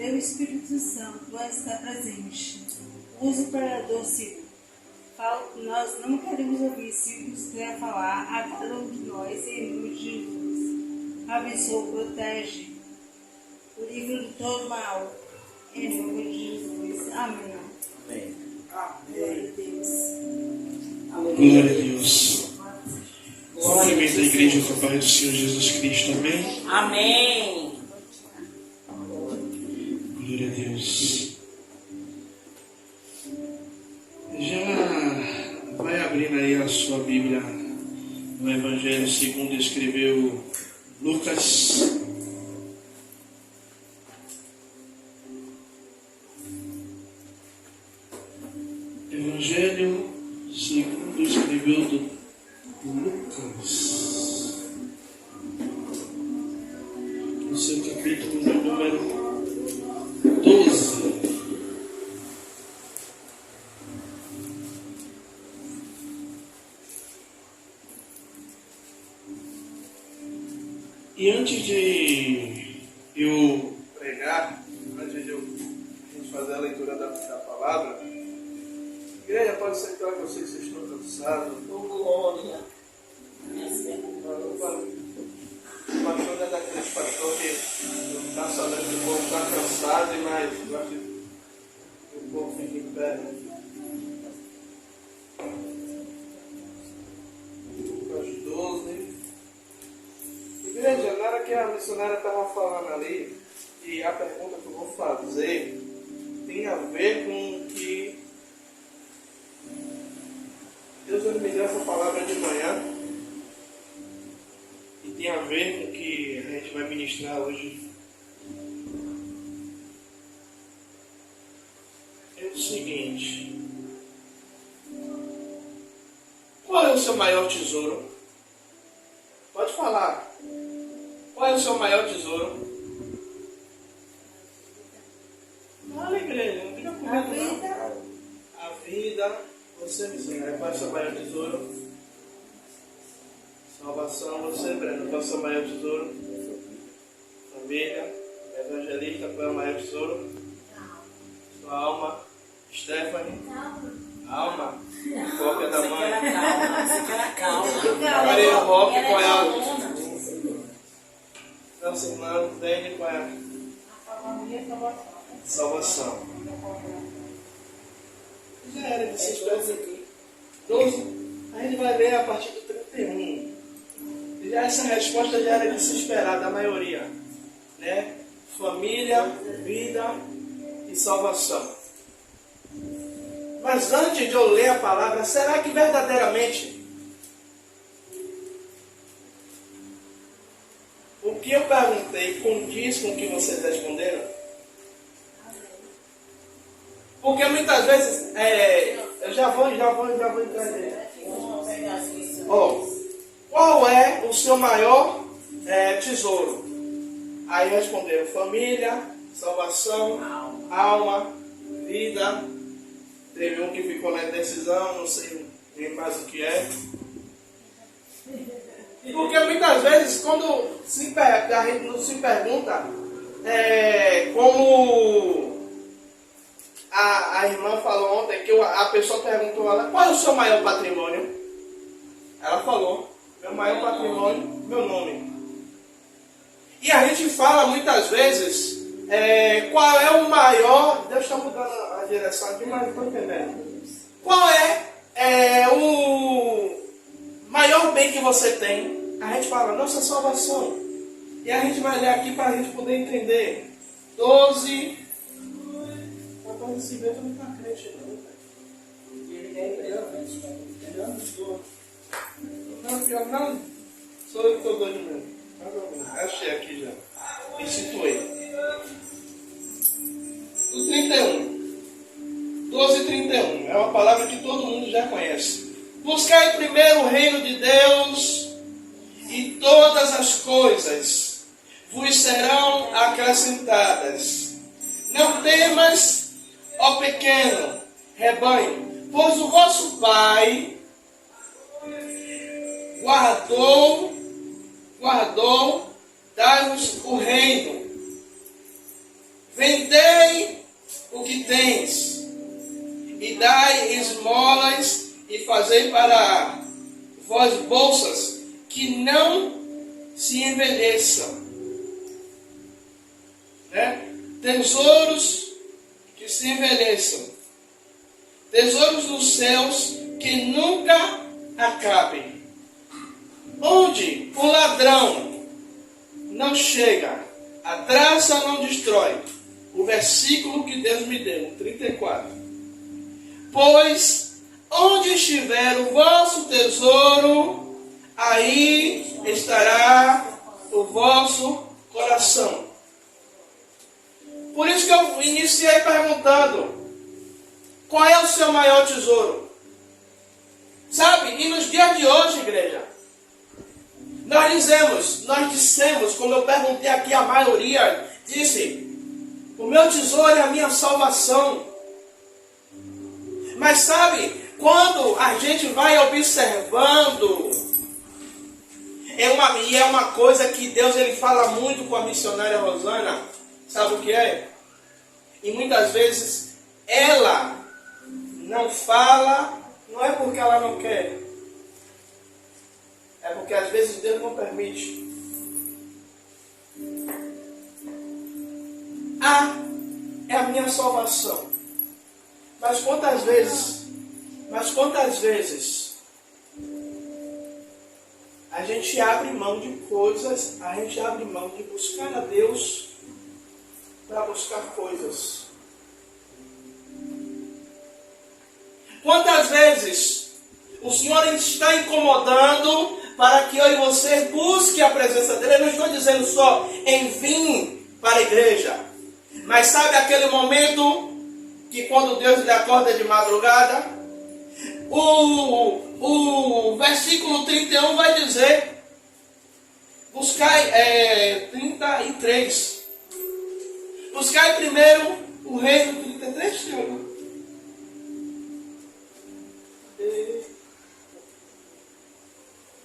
Teu Espírito Santo vai estar presente. Use o pregador, Ciro. Nós não queremos ouvir Ciro quiser falar a cada um de nós em nome de Jesus. Abençoa, protege. O livro de todo mal. Em nome de Jesus. Amém. Amém. Glória a Deus. Glória a Deus. Cumprimento a igreja com a paz do Senhor Jesus Cristo. Amém. Amém. Glória a Deus. Já vai abrindo aí a sua Bíblia no Evangelho segundo escreveu Lucas. Evangelho segundo escreveu Lucas, no seu capítulo número 12. E antes de eu pregar, antes de eu fazer a leitura da palavra, igreja, pode ser claro que eu sei que vocês estão cansados. Glória. O pastor é daqueles pastores que está sabendo que o povo está cansado, mas gosta que o povo fique em pé. Lucas 12. Igreja, na hora que a missionária estava falando ali, e a pergunta que eu vou fazer tem a ver com o que Deus me deu essa palavra de manhã. E tem a ver com o que a gente vai ministrar hoje. É o seguinte: qual é o seu maior tesouro? Pode falar. Qual é o seu maior tesouro? Fala, igreja, não fica com medo, não. A vida. Você, missionário, qual é o seu maior tesouro? Salvação. Você, Breno, qual é o seu maior tesouro? Família. Evangelista, qual é o maior tesouro? Sua alma. Stephanie? Alma. Cópia da mãe. Você quer a calma. Maria Roque, qual é a... Nossa irmã, Dani, qual é a... Salvação. Já era de 12. A gente vai ler a partir do 31. Já essa resposta já era de se esperar da maioria, né? Família, vida e salvação. Mas antes de eu ler a palavra, será que verdadeiramente o que eu perguntei condiz com o que vocês responderam? Porque muitas vezes, eu já vou entender. Qual é o seu maior tesouro? Aí responderam: família, salvação, alma, vida. Teve um que ficou na indecisão, não sei nem mais o que é. Porque muitas vezes, quando a gente não se pergunta, como a irmã falou ontem, que a pessoa perguntou a ela: qual é o seu maior patrimônio? Ela falou: meu maior patrimônio, meu nome. E a gente fala muitas vezes, qual é o maior... Deus está mudando a direção aqui, mas não estou entendendo. Qual é o maior bem que você tem? A gente fala: nossa salvação. E a gente vai ler aqui para a gente poder entender. 12... Mas esse vento não está crente, não. Não, sou eu que estou doido mesmo. Achei aqui já. Me situei. Do 31. 12:31. É uma palavra que todo mundo já conhece. Buscai primeiro o reino de Deus, e todas as coisas vos serão acrescentadas. Não temas, ó pequeno rebanho, pois o vosso Pai guardou, dai-vos o reino. vendei o que tens, e dai esmolas, e fazei para vós bolsas que não se envelheçam, né? Tesouros que se envelheçam, tesouros nos céus que nunca acabem, onde o ladrão não chega, a traça não destrói. O versículo que Deus me deu, 34. Pois onde estiver o vosso tesouro, aí estará o vosso coração. Por isso que eu iniciei perguntando: qual é o seu maior tesouro? Sabe, e nos dias de hoje, igreja, nós dissemos, como eu perguntei aqui, a maioria disse: o meu tesouro é a minha salvação. Mas sabe, quando a gente vai observando, é uma coisa que Deus ele fala muito com a missionária Rosana, sabe o que é? E muitas vezes ela não fala, não é porque ela não quer, é porque às vezes Deus não permite. É a minha salvação. Mas quantas vezes a gente abre mão de coisas, a gente abre mão de buscar a Deus para buscar coisas? Quantas vezes o Senhor está incomodando para que eu e você busque a presença dEle? Eu não estou dizendo só em vir para a igreja, mas sabe aquele momento que quando Deus lhe acorda de madrugada, o versículo 31 vai dizer, buscai, 33, buscai primeiro o reino, 33, Senhor.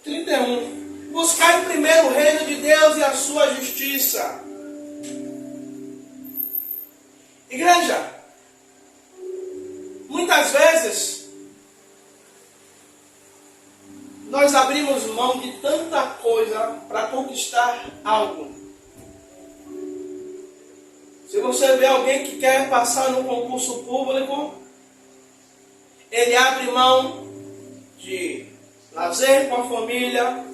31. Buscai primeiro o reino de Deus e a sua justiça. Igreja, muitas vezes nós abrimos mão de tanta coisa para conquistar algo. Se você vê alguém que quer passar no concurso público, ele abre mão de lazer com a família,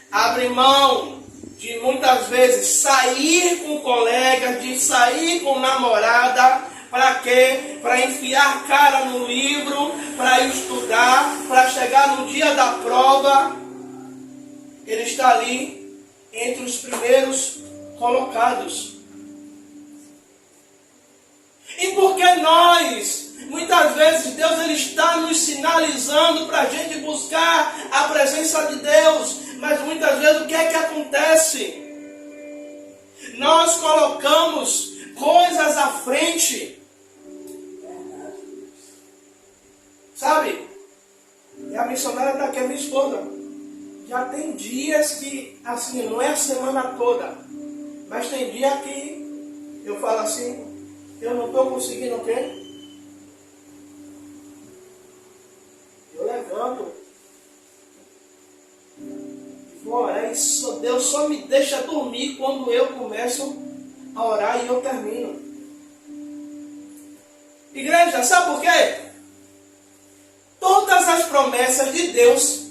abre mão de muitas vezes sair com colegas, de sair com namorada. Para quê? Para enfiar a cara no livro, para estudar, para chegar no dia da prova, ele está ali entre os primeiros colocados. E porque nós, muitas vezes, Deus ele está nos sinalizando para a gente buscar a presença de Deus, mas muitas vezes o que é que acontece? Nós colocamos coisas à frente. Sabe? E a missionária está aqui, a minha esposa. Já tem dias que, assim, não é a semana toda, mas tem dia que eu falo assim, eu não estou conseguindo o quê? Eu levanto. Vou orar e Deus só me deixa dormir quando eu começo a orar e eu termino. Igreja, sabe por quê? Todas as promessas de Deus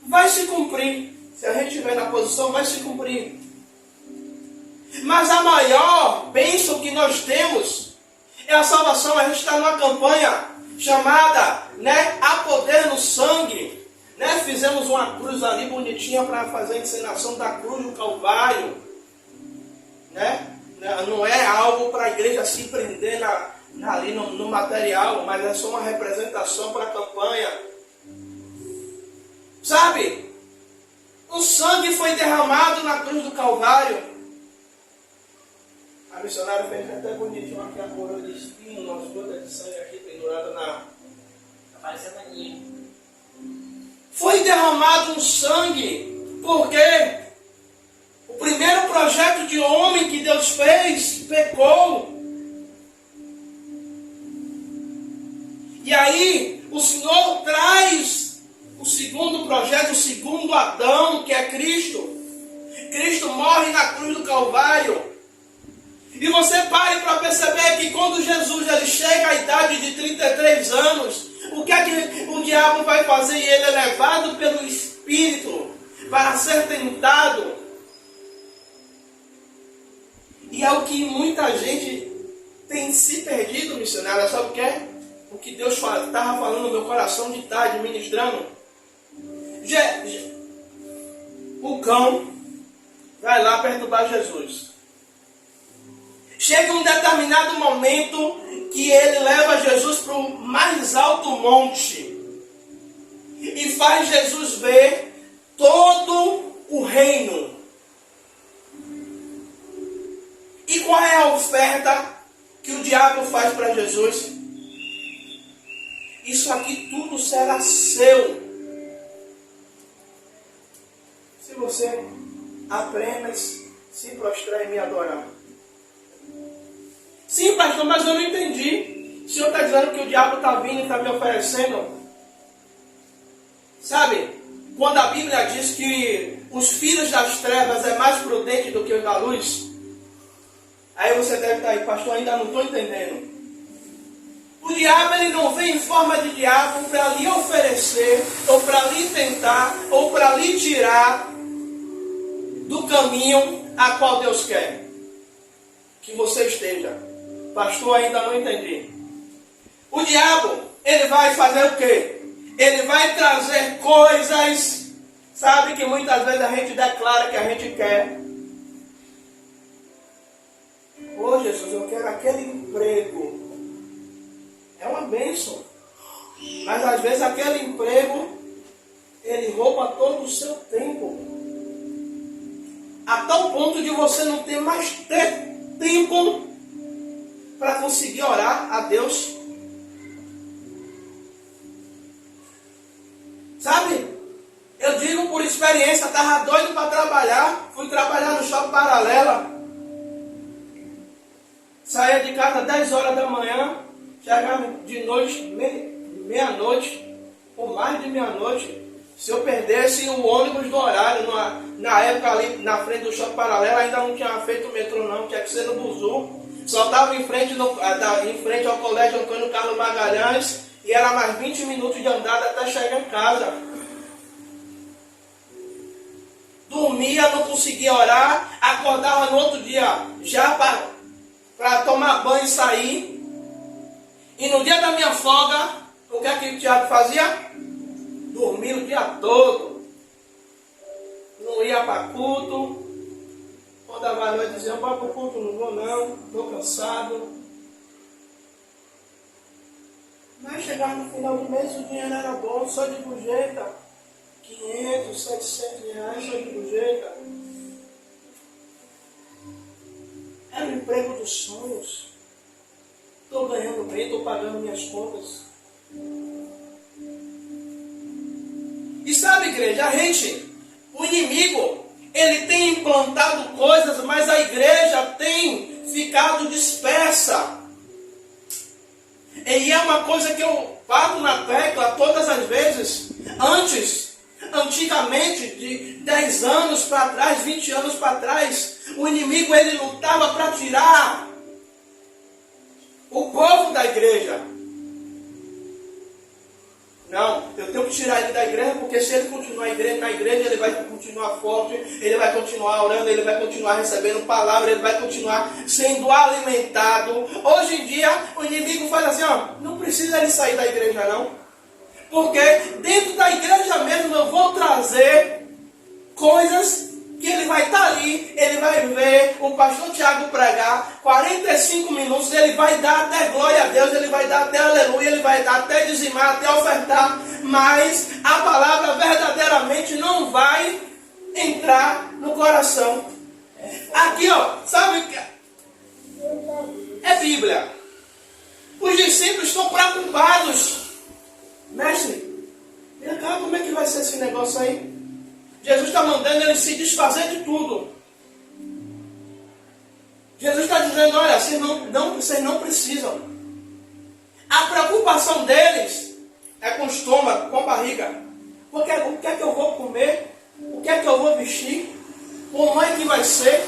vai se cumprir. Se a gente estiver na posição, vai se cumprir. Mas a maior bênção que nós temos é a salvação. A gente está numa campanha chamada, né, A Poder no Sangue. Né? Fizemos uma cruz ali bonitinha para fazer a encenação da cruz do Calvário. Né? Não é algo para a igreja se prender ali no material, mas é só uma representação para a campanha. Sabe? O sangue foi derramado na cruz do Calvário. A missionária fez até bonitinho aqui a coroa de espinho, nós gotas de sangue aqui pendurada na... Aparecendo ali. Foi derramado um sangue, porque primeiro projeto de homem que Deus fez, pecou. E aí, o Senhor traz o segundo projeto, o segundo Adão, que é Cristo. Cristo morre na cruz do Calvário. E você pare para perceber que quando Jesus ele chega à idade de 33 anos, o que é que o diabo vai fazer? Ele é levado pelo Espírito para ser tentado. E é o que muita gente tem se perdido, missionário. Sabe o que é? O que Deus estava falando no meu coração de tarde, ministrando. O cão vai lá perturbar Jesus. Chega um determinado momento que ele leva Jesus para o mais alto monte e faz Jesus ver todo o reino. E qual é a oferta que o diabo faz para Jesus? Isso aqui tudo será seu, se você apenas se prostrar e me adorar. Sim, pastor, mas eu não entendi. O senhor está dizendo que o diabo está vindo e está me oferecendo. Sabe, quando a Bíblia diz que os filhos das trevas é mais prudente do que os da luz, aí você deve estar aí, pastor, ainda não estou entendendo. O diabo ele não vem em forma de diabo para lhe oferecer, ou para lhe tentar, ou para lhe tirar do caminho a qual Deus quer que você esteja. Pastor, ainda não entendi. O diabo, ele vai fazer o quê? Ele vai trazer coisas, sabe, que muitas vezes a gente declara que a gente quer. Ô Jesus, eu quero aquele emprego. É uma bênção. Mas às vezes aquele emprego, ele rouba todo o seu tempo. A tal ponto de você não ter mais tempo para conseguir orar a Deus. Sabe? Eu digo por experiência, estava doido para trabalhar. Fui trabalhar no Shopping Paralela. Saía de casa às 10 horas da manhã. Chegava de noite, meia-noite, ou mais de meia-noite. Se eu perdesse o ônibus do horário, na época ali na frente do Shopping Paralela, ainda não tinha feito o metrô não, tinha que ser no Buzu. Só estava em frente ao Colégio Antônio Carlos Magalhães, e era mais 20 minutos de andada até chegar em casa. Dormia, não conseguia orar, acordava no outro dia já para tomar banho e sair. E no dia da minha folga, o que é que o Tiago fazia? Dormia o dia todo. Não ia para culto. Quando dava a noite, dizia, não vou para o culto, não vou não, estou cansado. Mas chegava no final do mês, o dinheiro era bom, só de bujeta. 500, 700 reais, só de bujeta. Era o emprego dos sonhos. Estou ganhando bem, estou pagando minhas contas. E sabe, igreja, o inimigo, ele tem implantado coisas, mas a igreja tem ficado dispersa. E é uma coisa que eu bato na tecla todas as vezes. Antigamente, de 10 anos para trás, 20 anos para trás, o inimigo ele lutava para tirar o povo da igreja. Não, eu tenho que tirar ele da igreja, porque se ele continuar na igreja, ele vai continuar forte, ele vai continuar orando, ele vai continuar recebendo palavra, ele vai continuar sendo alimentado. Hoje em dia, o inimigo faz assim, não precisa ele sair da igreja não, porque dentro da igreja mesmo eu vou trazer coisas que ele vai estar ali, ele vai ver o pastor Tiago pregar 45 minutos, ele vai dar até glória a Deus, ele vai dar até aleluia, ele vai dar até dizimar, até ofertar, mas a palavra verdadeiramente não vai entrar no coração. Aqui, sabe o que é Bíblia? Os discípulos estão preocupados. Mestre, vem cá, como é que vai ser esse negócio aí? Jesus está mandando ele se desfazer de tudo. Jesus está dizendo, olha, vocês não precisam. A preocupação deles é com o estômago, com a barriga. Porque o que é que eu vou comer? O que é que eu vou vestir? Como é que vai ser?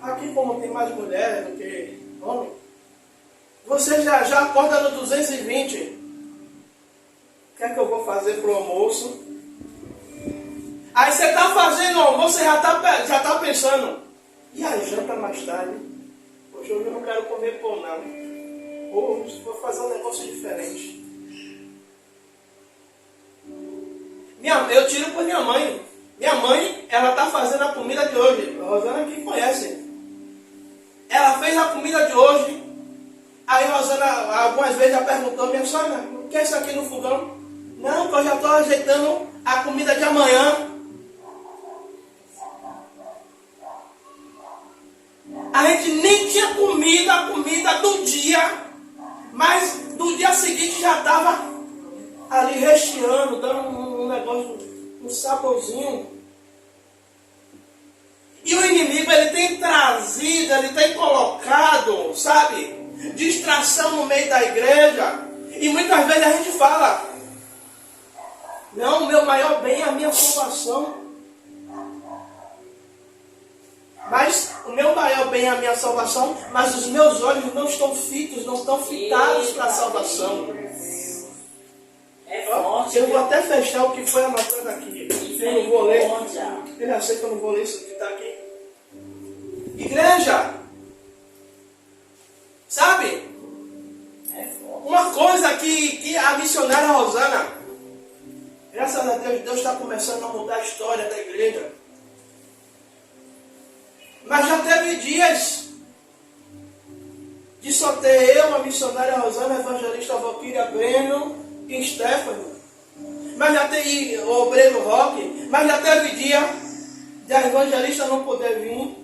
Aqui, como tem mais mulheres do que homens, você já acorda no 220. O que é que eu vou fazer para o almoço? Aí você está fazendo o almoço e já está pensando, e a janta mais tarde? Hoje eu não quero comer pão não. Hoje vou fazer um negócio diferente. Eu tiro para minha mãe. Minha mãe, ela está fazendo a comida de hoje. A Rosana que conhece. Ela fez a comida de hoje. Aí a Rosana algumas vezes já perguntou, minha sogra, o que é isso aqui no fogão? Não, que eu já estou ajeitando a comida de amanhã. A gente nem tinha comido a comida do dia, mas do dia seguinte já estava ali recheando, dando um negócio, um saborzinho. E o inimigo, ele tem trazido, ele tem colocado, sabe, distração no meio da igreja. E muitas vezes a gente fala, não, o meu maior bem é a minha salvação. Mas o meu maior bem é a minha salvação, mas os meus olhos não estão fitos, não estão fitados para a salvação. É forte. Eu vou até fechar o que foi anotado aqui. Eu não vou ler. Ele aceita que eu não vou ler isso que está aqui. Igreja, sabe? Uma coisa que a missionária Rosana, graças a Deus, Deus está começando a mudar a história da igreja. Mas já teve dias de só ter eu, a missionária Rosana, a evangelista Valquíria Breno e Stephanie. Mas já teve o obreiro Roque. Mas já teve dia de a evangelista não poder vir,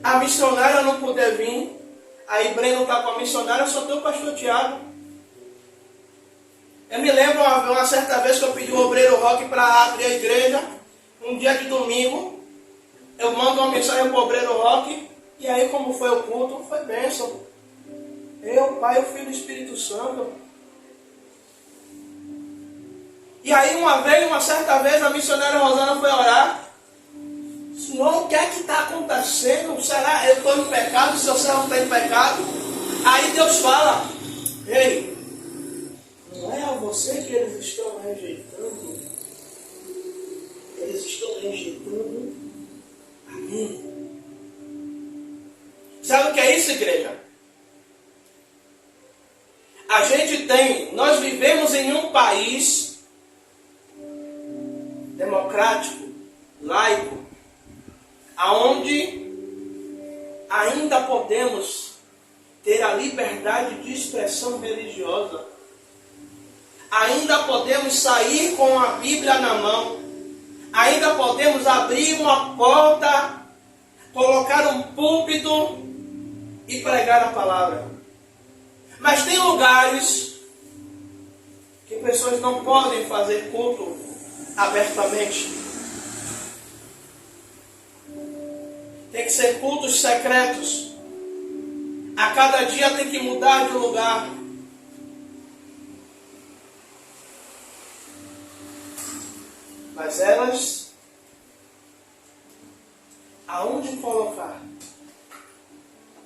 a missionária não poder vir. Aí Breno está com a missionária, só tem o pastor Tiago. Eu me lembro uma certa vez que eu pedi o obreiro Roque para abrir a igreja, um dia de domingo. Eu mando uma mensagem para o obreiro Roque, e aí como foi o culto, foi bênção. Eu, o Pai, o Filho e o Espírito Santo. E aí uma certa vez, a missionária Rosana foi orar. Senhor, o que é que está acontecendo? Será eu estou em pecado? Se o céu não está em pecado? Aí Deus fala, ei, não é a você que eles estão rejeitando? Eles estão rejeitando a mim. Sabe o que é isso, igreja? Nós vivemos em um país democrático, laico, aonde ainda podemos ter a liberdade de expressão religiosa. Ainda podemos sair com a Bíblia na mão. Ainda podemos abrir uma porta, colocar um púlpito e pregar a palavra. Mas tem lugares que pessoas não podem fazer culto abertamente. Tem que ser cultos secretos. A cada dia tem que mudar de lugar. Mas elas, aonde colocar,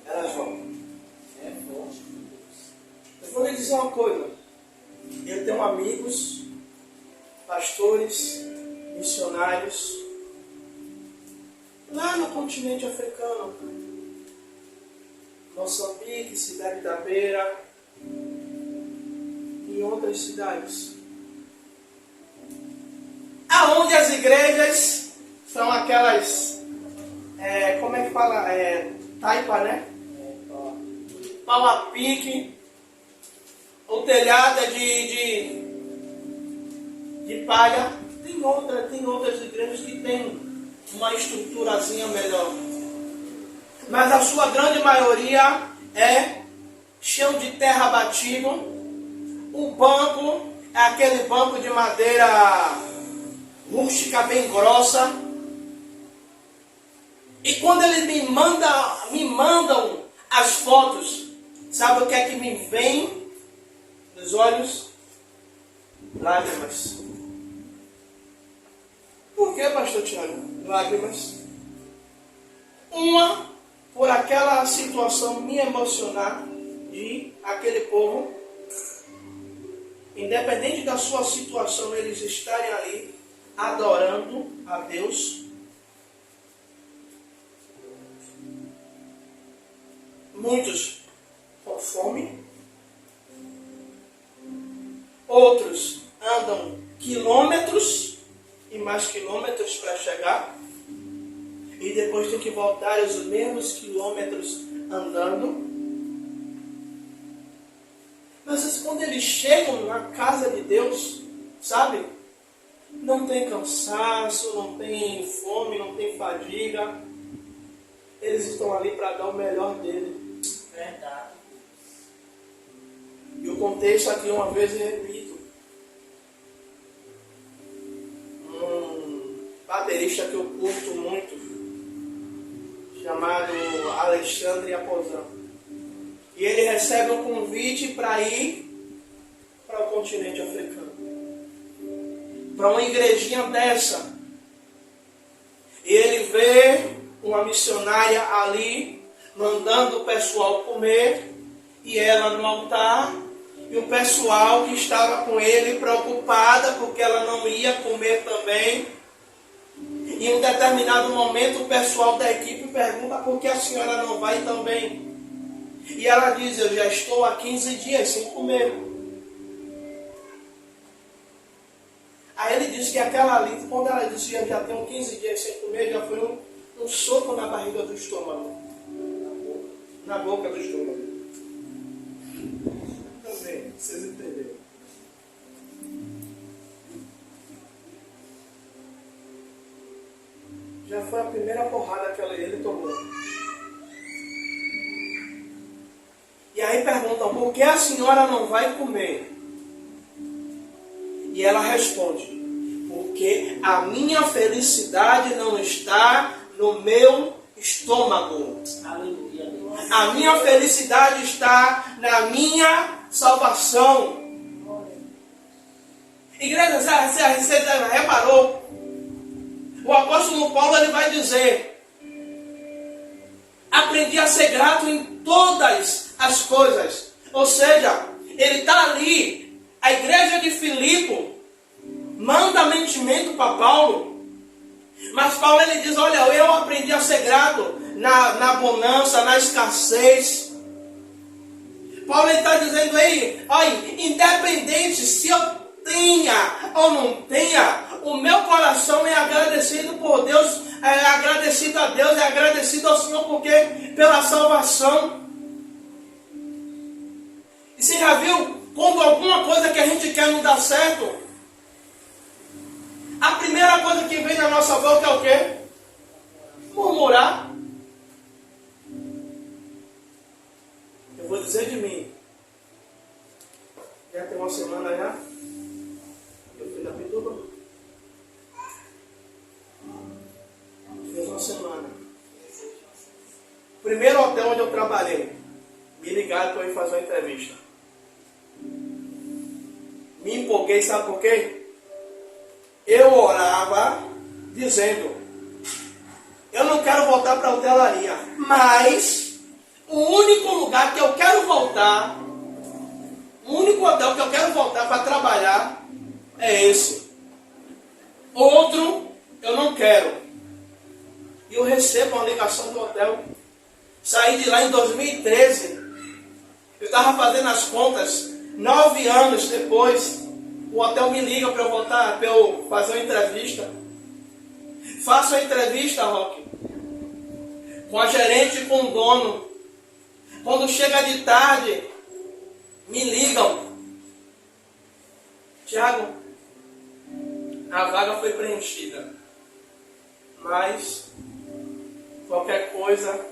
elas vão. Eu vou lhe dizer uma coisa. Eu tenho amigos, pastores, missionários, lá no continente africano, Moçambique, Cidade da Beira e outras cidades, aonde as igrejas são aquelas, como é que fala, taipa, né? Pau a pique, o telhado é de palha. Tem outras igrejas que tem uma estruturazinha melhor. Mas a sua grande maioria é chão de terra batido. O banco é aquele banco de madeira rústica bem grossa. E quando eles me mandam as fotos, sabe o que é que me vem nos olhos? Lágrimas. Por que, pastor Tiago? Lágrimas. Uma, por aquela situação me emocionar de aquele povo, independente da sua situação, eles estarem ali adorando a Deus. Muitos com fome, outros andam quilômetros e mais quilômetros para chegar, e depois tem que voltar os mesmos quilômetros andando. Mas quando eles chegam na casa de Deus, sabe? Não tem cansaço, não tem fome, não tem fadiga. Eles estão ali para dar o melhor dele. Verdade. E o contexto aqui, uma vez eu repito. Um baterista que eu curto muito, chamado Alexandre Aposan. E ele recebe um convite para ir para o continente africano. Para uma igrejinha dessa. E ele vê uma missionária ali, mandando o pessoal comer, e ela no altar, e o pessoal que estava com ele preocupada, porque ela não ia comer também. E em um determinado momento o pessoal da equipe pergunta por que a senhora não vai também. E ela diz, eu já estou há 15 dias sem comer. Aí ele diz que aquela ali, quando ela disse que já tenho 15 dias sem comer, já foi um soco na barriga do estômago. Na boca do estômago. Também, vocês entenderam. Já foi a primeira porrada que ele tomou. E aí perguntam, por que a senhora não vai comer? E ela responde, porque a minha felicidade não está no meu estômago. Aleluia. A minha felicidade está na minha salvação. Igreja, você já reparou? O apóstolo Paulo ele vai dizer, aprendi a ser grato em todas as coisas. Ou seja, ele está ali, a igreja de Filipe manda mantimento para Paulo. Mas Paulo ele diz, olha, eu aprendi a ser grato na bonança, na escassez. Paulo está dizendo aí, olha, independente se eu tenha ou não tenha, o meu coração é agradecido por Deus, é agradecido a Deus, é agradecido ao Senhor porque pela salvação. E você já viu quando alguma coisa que a gente quer não dá certo? A primeira coisa que vem na nossa boca é o quê? Murmurar. Eu vou dizer de mim. Já tem uma semana já. Eu fui na Pituba. Fez uma semana. Primeiro hotel onde eu trabalhei. Me ligaram para eu ir fazer uma entrevista. Me empolguei, sabe por quê? Eu orava dizendo, eu não quero voltar para a hotelaria, mas o único lugar que eu quero voltar, o único hotel que eu quero voltar para trabalhar é esse. Outro eu não quero. E eu recebo uma ligação do hotel. Saí de lá em 2013. Eu estava fazendo as contas, 9 anos depois. O hotel me liga para eu voltar, para eu fazer uma entrevista. Faço a entrevista, Roque, com a gerente e com o dono. Quando chega de tarde, me ligam. Tiago, a vaga foi preenchida. Mas, qualquer coisa...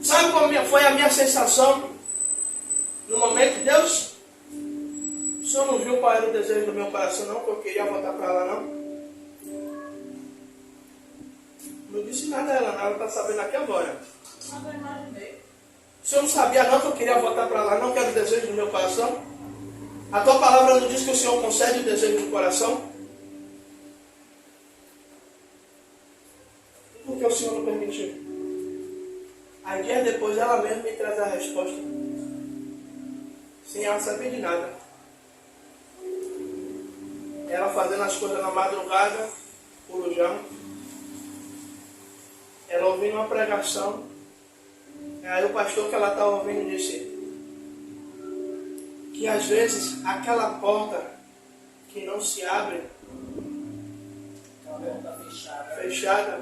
Sabe qual foi a minha sensação? No momento, Deus... O senhor não viu qual era o desejo do meu coração, não? Que eu queria voltar para lá, não? Não disse nada a ela, não. Ela está sabendo aqui agora. Eu imaginei. O senhor não sabia não que eu queria voltar para lá, não que era o desejo do meu coração? A tua palavra não diz que o Senhor concede o desejo do coração? Por que o Senhor não permitiu? Aí dias depois ela mesma me traz a resposta. Sem ela saber de nada. Ela fazendo as coisas na madrugada, corujão. Ela ouvindo uma pregação. Aí o pastor que ela estava ouvindo disse que às vezes aquela porta que não se abre, Uma porta fechada,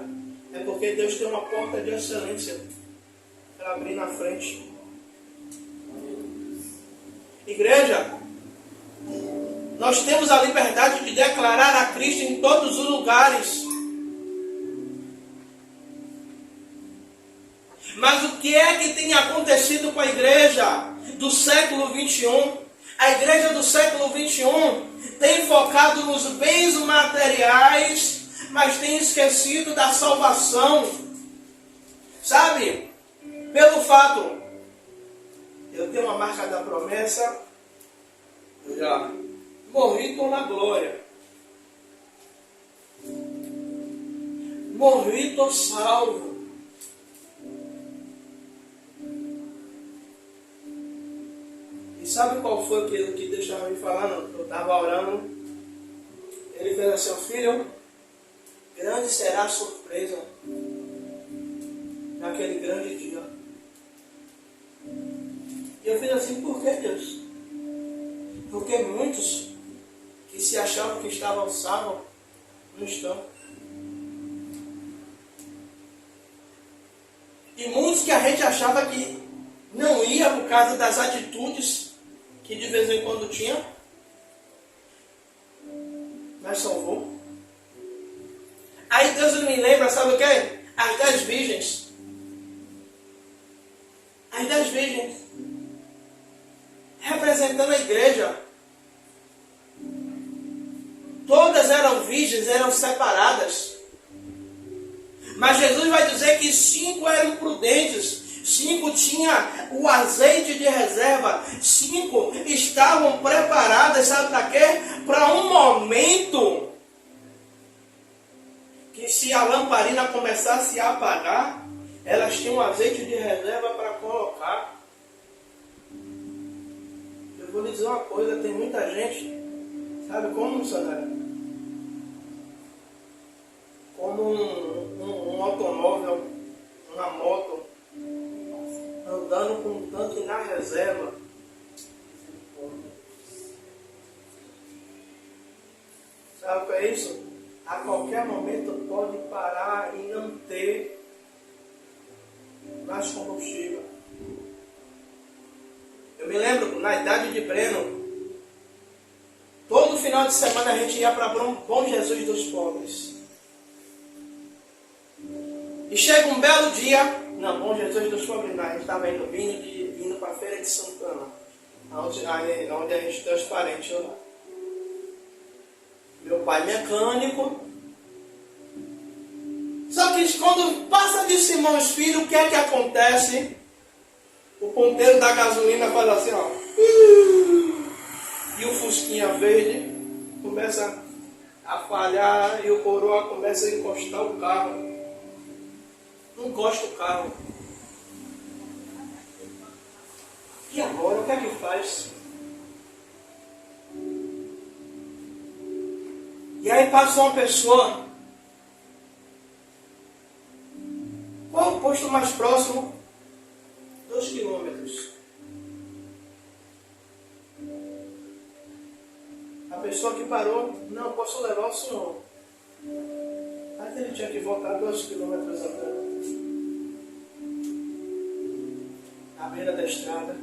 é porque Deus tem uma porta de excelência para abrir na frente. Igreja, nós temos a liberdade de declarar a Cristo em todos os lugares. Mas o que é que tem acontecido com a igreja do século 21? A igreja do século 21 tem focado nos bens materiais, mas tem esquecido da salvação. Sabe? Pelo fato, eu tenho uma marca da promessa, eu já morri, estou na glória. Morri, estou salvo. E sabe qual foi aquilo que Deus estava me falando? Eu estava orando. Ele fez assim: filho, grande será a surpresa naquele grande dia. E eu fiz assim: por que, Deus? Porque muitos que se achavam que estavam salvos não estão. E muitos que a gente achava que não ia por causa das atitudes que de vez em quando tinha, mas salvou. Aí Deus me lembra, sabe o que? As 10 virgens. As 10 virgens. Representando a igreja. Todas eram virgens, eram separadas. Mas Jesus vai dizer que 5 eram prudentes. 5 tinha o azeite de reserva. 5 estavam preparadas, sabe para quê? Para um momento que se a lamparina começasse a apagar, elas tinham azeite de reserva para colocar. Eu vou lhe dizer uma coisa, tem muita gente, sabe como, missionário? Como um automóvel, uma moto, andando com um tanque na reserva. Sabe o que é isso? A qualquer momento pode parar e não ter mais combustível. Eu me lembro, na idade de Breno, todo final de semana a gente ia para Bom Jesus dos Pobres. E chega um belo dia, não, Bom Jesus dos Pobres não, a gente estava indo para a Feira de Santana, onde a gente tem os parentes lá. Meu pai mecânico. Só que quando passa de Simões Filho, o que é que acontece? O ponteiro da gasolina faz assim, ó. E o fusquinha verde começa a falhar e o coroa começa a encostar o carro. Não encosta o carro. E agora, o que é que faz? E aí passa uma pessoa. Qual é o posto mais próximo? 2 quilômetros. A pessoa que parou, não, posso levar o senhor. Aí ele tinha que voltar 2 quilômetros a pé. À beira da estrada.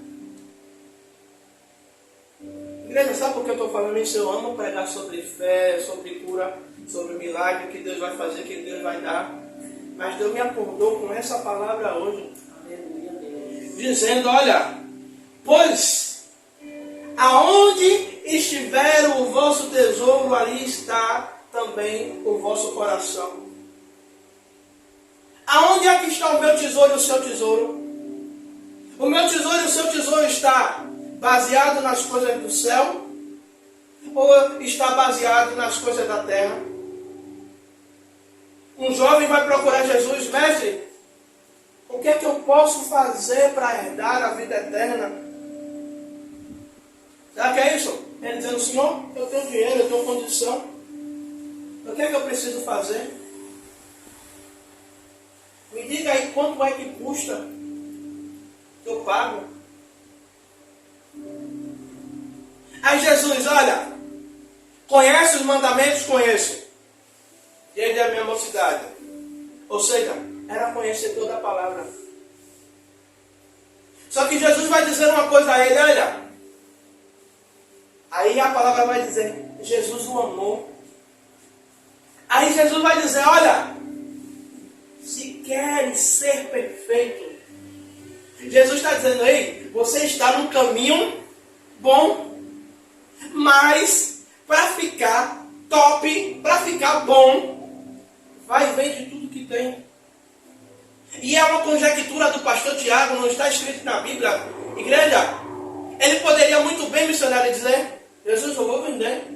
Igreja, sabe por que eu estou falando isso? Eu amo pregar sobre fé, sobre cura, sobre milagre, que Deus vai fazer, que Deus vai dar. Mas Deus me acordou com essa palavra hoje. Aleluia, Deus. Dizendo, olha, pois aonde estiver o vosso tesouro, ali está também o vosso coração. está o meu tesouro e o seu tesouro? O meu tesouro e o seu tesouro está baseado nas coisas do céu? Ou está baseado nas coisas da terra? Um jovem vai procurar Jesus: mestre, o que é que eu posso fazer para herdar a vida eterna? Será que é isso? Ele dizendo: Senhor, eu tenho dinheiro, eu tenho condição. O que é que eu preciso fazer? Me diga aí quanto é que custa que eu pago. Aí Jesus: olha, conhece os mandamentos? Conheço. Desde a minha mocidade. Ou seja, era conhecedor da palavra. Só que Jesus vai dizer uma coisa a ele: olha. Aí a palavra vai dizer: Jesus o amou. Aí Jesus vai dizer: olha, se queres ser perfeito. Jesus está dizendo: ei, você está num caminho bom, mas para ficar top, para ficar bom, vai e vende tudo que tem. E é uma conjectura do pastor Tiago, não está escrito na Bíblia. Igreja, ele poderia muito bem, missionário, dizer: Jesus, eu vou vender.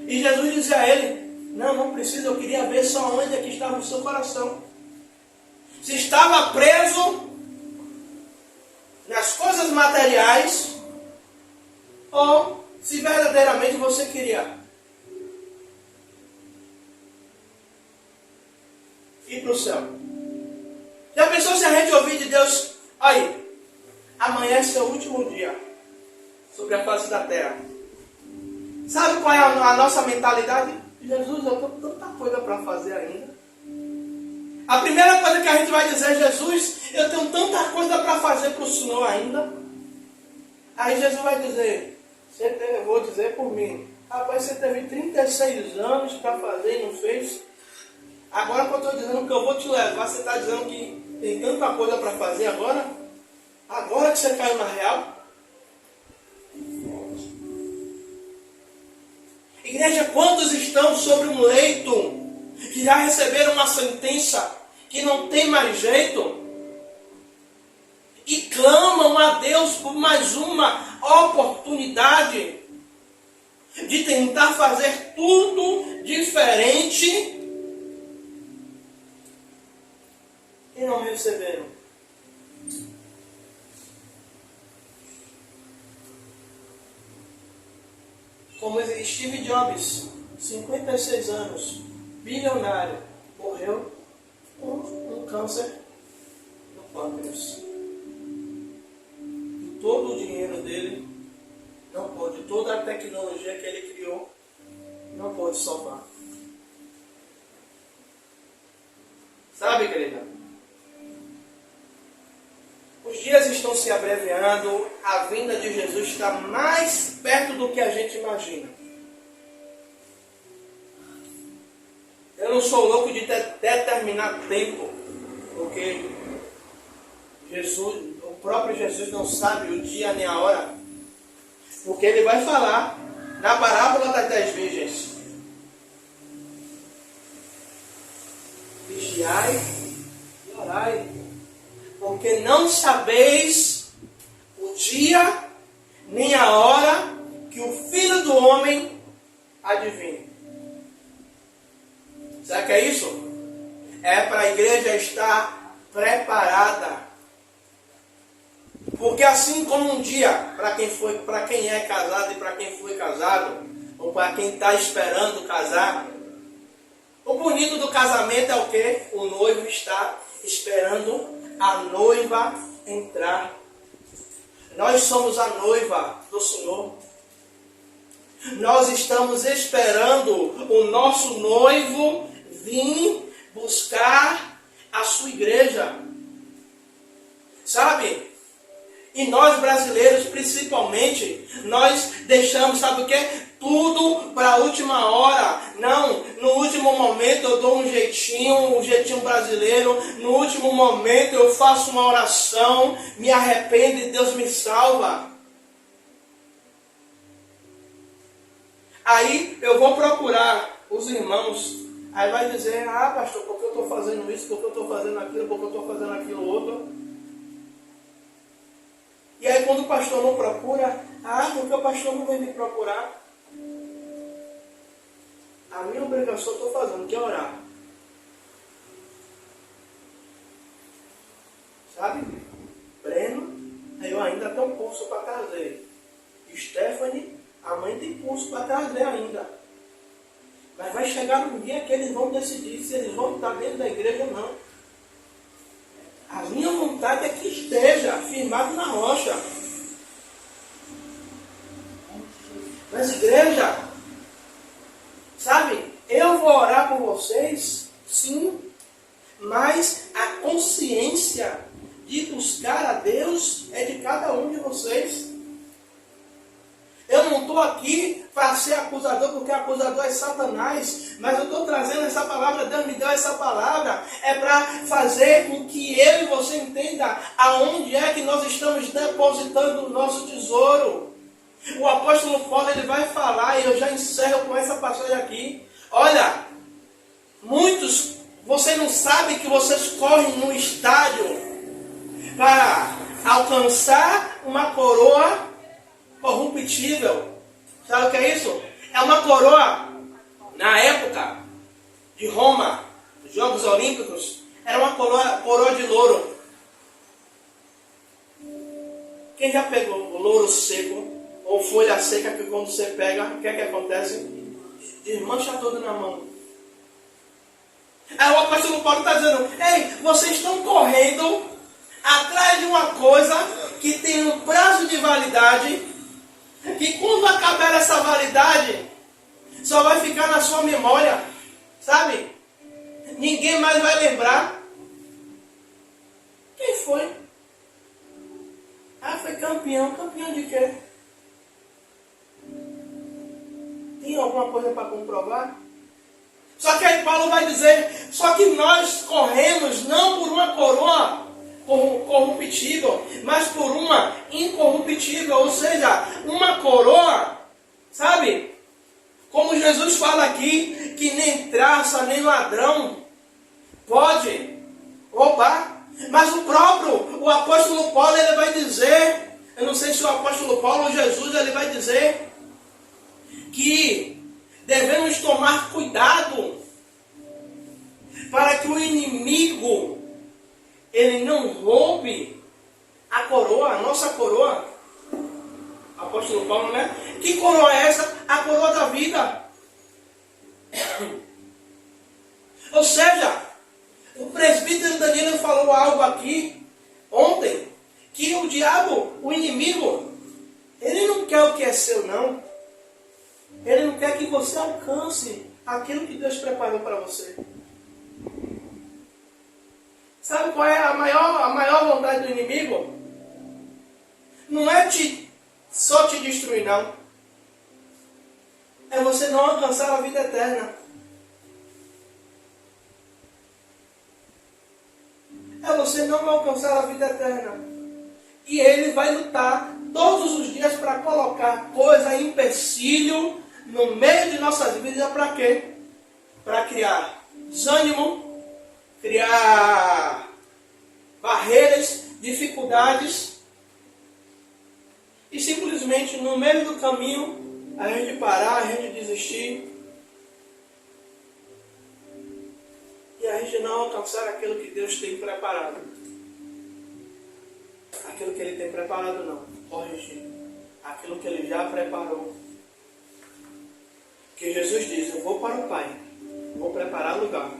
E Jesus dizia a ele: não precisa, eu queria ver só onde é que estava o seu coração. Se estava preso nas coisas materiais, ou se verdadeiramente você queria ir para o céu. Já pensou se a gente ouvir de Deus: aí, amanhã é seu último dia sobre a face da terra? Sabe qual é a nossa mentalidade? Jesus, eu tenho tanta coisa para fazer ainda. A primeira coisa que a gente vai dizer: Jesus, eu tenho tanta coisa para fazer para o Senhor ainda. Aí Jesus vai dizer: eu vou dizer por mim, rapaz, você teve 36 anos para fazer e não fez. Agora que eu estou dizendo que eu vou te levar, você está dizendo que tem tanta coisa para fazer agora? Agora que você caiu na real? Igreja, quantos estão sobre um leito, que já receberam uma sentença, que não tem mais jeito, e clamam a Deus por mais uma oportunidade de tentar fazer tudo diferente, e não receberam? Como Steve Jobs, 56 anos, bilionário, morreu com um câncer no pâncreas. E todo o dinheiro dele não pôde, toda a tecnologia que ele criou não pôde salvar. Sabe, querida? Os dias estão se abreviando, a vinda de Jesus está mais perto do que a gente imagina. Eu não sou louco de determinar tempo, porque Jesus, o próprio Jesus não sabe o dia nem a hora, porque ele vai falar na parábola das 10 virgens: vigiai e orai, porque não sabeis o dia nem a hora que o Filho do Homem há de vir. Será que é isso? É para a igreja estar preparada. Porque assim como um dia, para quem é casado e para quem foi casado, ou para quem está esperando casar, o bonito do casamento é o quê? O noivo está esperando a noiva entrar. Nós somos a noiva do Senhor. Nós estamos esperando o nosso noivo vir buscar a sua igreja. Sabe? E nós brasileiros, principalmente, nós deixamos, sabe o quê? Tudo para a última hora. Não, no último momento eu dou um jeitinho brasileiro. No último momento eu faço uma oração, me arrependo e Deus me salva. Aí eu vou procurar os irmãos Aí vai dizer, ah pastor, porque eu estou fazendo isso, porque eu estou fazendo aquilo, porque eu estou fazendo aquilo outro. E aí quando o pastor não procura, ah, porque o pastor não vem me procurar. A minha obrigação eu estou fazendo, que é orar. Sabe? Breno, eu ainda tenho um curso para trazer. Stephanie, a mãe tem curso para trazer ainda. Mas vai chegar um dia que eles vão decidir se eles vão estar dentro da igreja ou não. A minha vontade é que esteja firmado na rocha. Mas igreja, sabe, eu vou orar por vocês, sim, mas a consciência de buscar a Deus é de cada um de vocês. Eu não estou aqui para ser acusador, porque acusador é Satanás, mas eu estou trazendo essa palavra, Deus me deu essa palavra, é para fazer com que eu e você entenda aonde é que nós estamos depositando o nosso tesouro. O apóstolo Paulo ele vai falar, e eu já encerro com essa passagem aqui. Olha, muitos, você não sabe que vocês correm no estádio para alcançar uma coroa corruptível. Sabe o que é isso? É uma coroa, na época de Roma, dos Jogos Olímpicos, era uma coroa de louro. Quem já pegou o louro seco, ou folha seca, que quando você pega, o que é que acontece? Desmancha tudo na mão. Aí o apóstolo Paulo está dizendo, ei, vocês estão correndo atrás de uma coisa que tem um prazo de validade, que quando acabar essa validade, só vai ficar na sua memória, sabe? Ninguém mais vai lembrar. Quem foi? Ah, foi campeão. Campeão de quê? Tem alguma coisa para comprovar? Só que aí Paulo vai dizer, só que nós corremos não por uma coroa corruptível, mas por uma incorruptível, ou seja, uma coroa, sabe? Como Jesus fala aqui, que nem traça, nem ladrão pode roubar. Mas o apóstolo Paulo, ele vai dizer, eu não sei se o apóstolo Paulo ou Jesus, ele vai dizer que devemos tomar cuidado para que o inimigo ele não roube a coroa, a nossa coroa. Apóstolo Paulo, né? Que coroa é essa? A coroa da vida. Ou seja, o presbítero Danilo falou algo aqui ontem, que o diabo, o inimigo, ele não quer o que é seu, não. Ele não quer que você alcance aquilo que Deus preparou para você. Sabe qual é a maior vontade do inimigo? Não é só te destruir, não. É você não alcançar a vida eterna. É você não alcançar a vida eterna. E ele vai lutar todos os dias para colocar coisa, empecilho no meio de nossas vidas. Para quê? Para criar desânimo, criar barreiras, dificuldades, e simplesmente no meio do caminho a gente parar, a gente desistir e a gente não alcançar aquilo que Deus tem preparado. Aquilo que Ele tem preparado não, corrigir aquilo que Ele já preparou. Que Jesus diz, eu vou para o Pai, vou preparar lugar.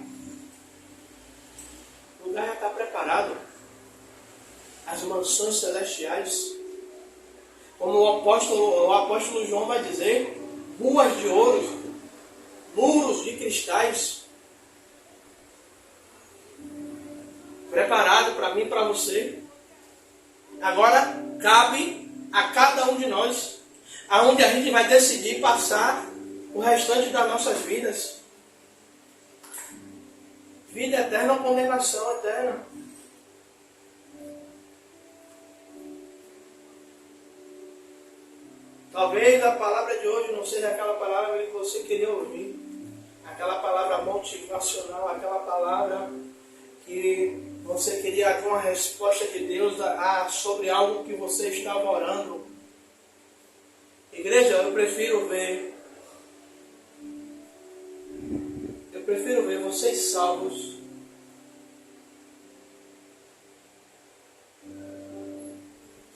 O lugar já está preparado. As mansões celestiais, como o apóstolo João vai dizer, ruas de ouro, muros de cristais, preparado para mim e para você. Agora cabe a cada um de nós, aonde a gente vai decidir passar o restante das nossas vidas. Vida eterna ou condenação eterna. Talvez a palavra de hoje não seja aquela palavra que você queria ouvir. aquela palavra motivacional, aquela palavra que você queria ter uma resposta de Deus sobre algo que você estava orando. Igreja, eu prefiro ver vocês salvos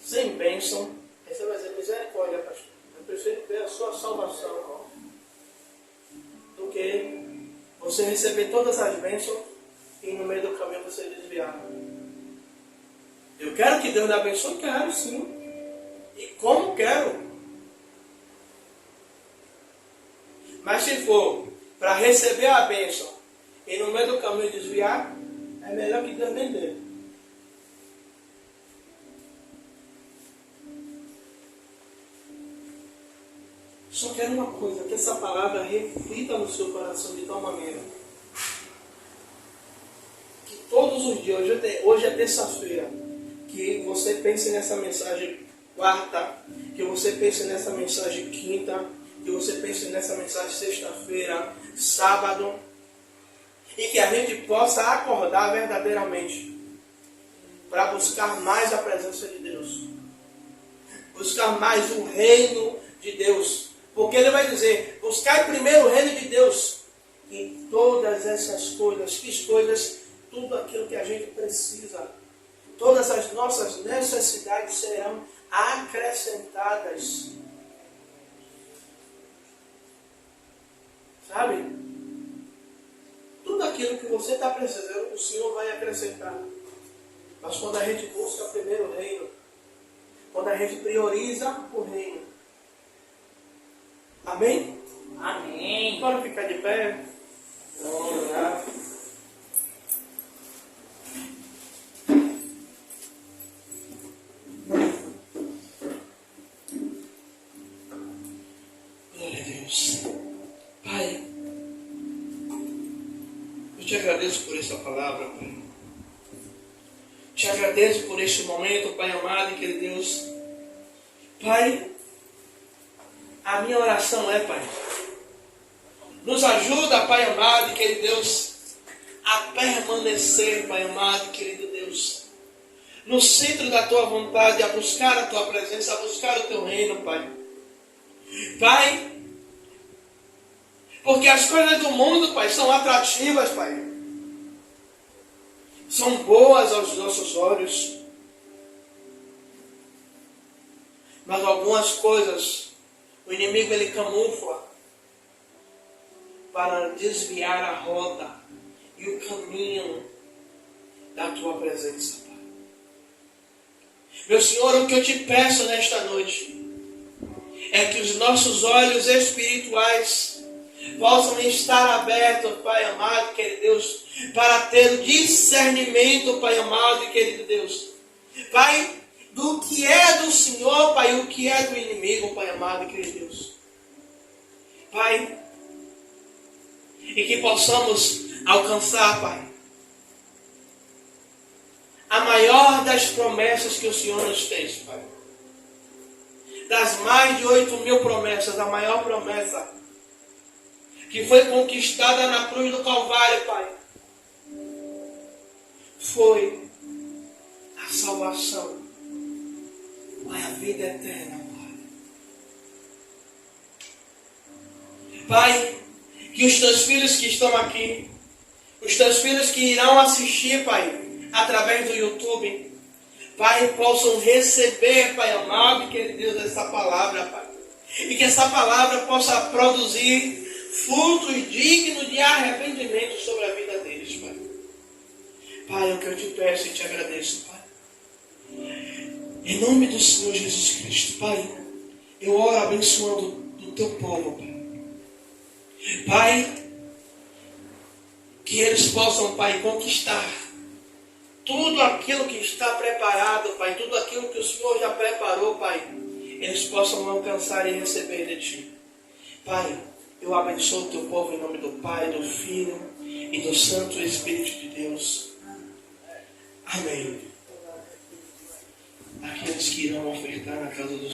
sem bênção. Aí você vai dizer, misericórdia, pastor. Eu prefiro ver a sua salvação do que você receber todas as bênçãos e no meio do caminho você desviar. Eu quero que Deus me abençoe, quero sim. E como quero. Mas se for para receber a bênção e no meio do caminho desviar, é melhor que Deus nem dê. Só quero uma coisa, que essa palavra reflita no seu coração de tal maneira que todos os dias, hoje é terça-feira, que você pense nessa mensagem quarta, que você pense nessa mensagem quinta, que você pense nessa mensagem sexta-feira, sábado, e que a gente possa acordar verdadeiramente para buscar mais a presença de Deus, buscar mais o reino de Deus. Porque ele vai dizer, buscar primeiro o reino de Deus. E todas essas coisas, que coisas, tudo aquilo que a gente precisa, todas as nossas necessidades serão acrescentadas. Sabe? Tudo aquilo que você está precisando, o Senhor vai acrescentar. Mas quando a gente busca primeiro o reino, quando a gente prioriza o reino, amém? Amém. Bora ficar de pé. Vamos orar. Glória a Deus. Pai, eu te agradeço por essa palavra, Pai. Te agradeço por este momento, Pai amado e querido Deus. Pai, a minha oração é, Pai, nos ajuda, Pai amado e querido Deus, a permanecer, Pai amado e querido Deus, no centro da Tua vontade, a buscar a Tua presença, a buscar o Teu reino, Pai. Pai, porque as coisas do mundo, Pai, são atrativas, Pai. São boas aos nossos olhos. Mas algumas coisas, o inimigo ele camufla para desviar a rota e o caminho da Tua presença, Pai. Meu Senhor, o que eu te peço nesta noite é que os nossos olhos espirituais possam estar abertos, Pai amado e querido Deus, para ter o discernimento, Pai amado e querido Deus, Pai, do que é do Senhor, Pai, e o que é do inimigo, Pai amado e querido Deus. Pai, e que possamos alcançar, Pai, a maior das promessas que o Senhor nos fez, Pai. Das mais de 8.000 promessas, a maior promessa que foi conquistada na cruz do Calvário, Pai, foi a salvação, Pai, a vida eterna, Pai. Pai, que os Teus filhos que estão aqui, os Teus filhos que irão assistir, Pai, através do YouTube, Pai, possam receber, Pai amado e querido Deus, essa palavra, Pai. E que essa palavra possa produzir frutos dignos de arrependimento sobre a vida deles, Pai. Pai, é o que eu te peço e te agradeço, Pai. Em nome do Senhor Jesus Cristo, Pai, eu oro abençoando do Teu povo, Pai. Pai, que eles possam, Pai, conquistar tudo aquilo que está preparado, Pai, tudo aquilo que o Senhor já preparou, Pai, eles possam alcançar e receber de Ti. Pai, eu abençoo o Teu povo em nome do Pai, do Filho e do Santo Espírito de Deus. Amém. Aqueles que irão ofertar na casa do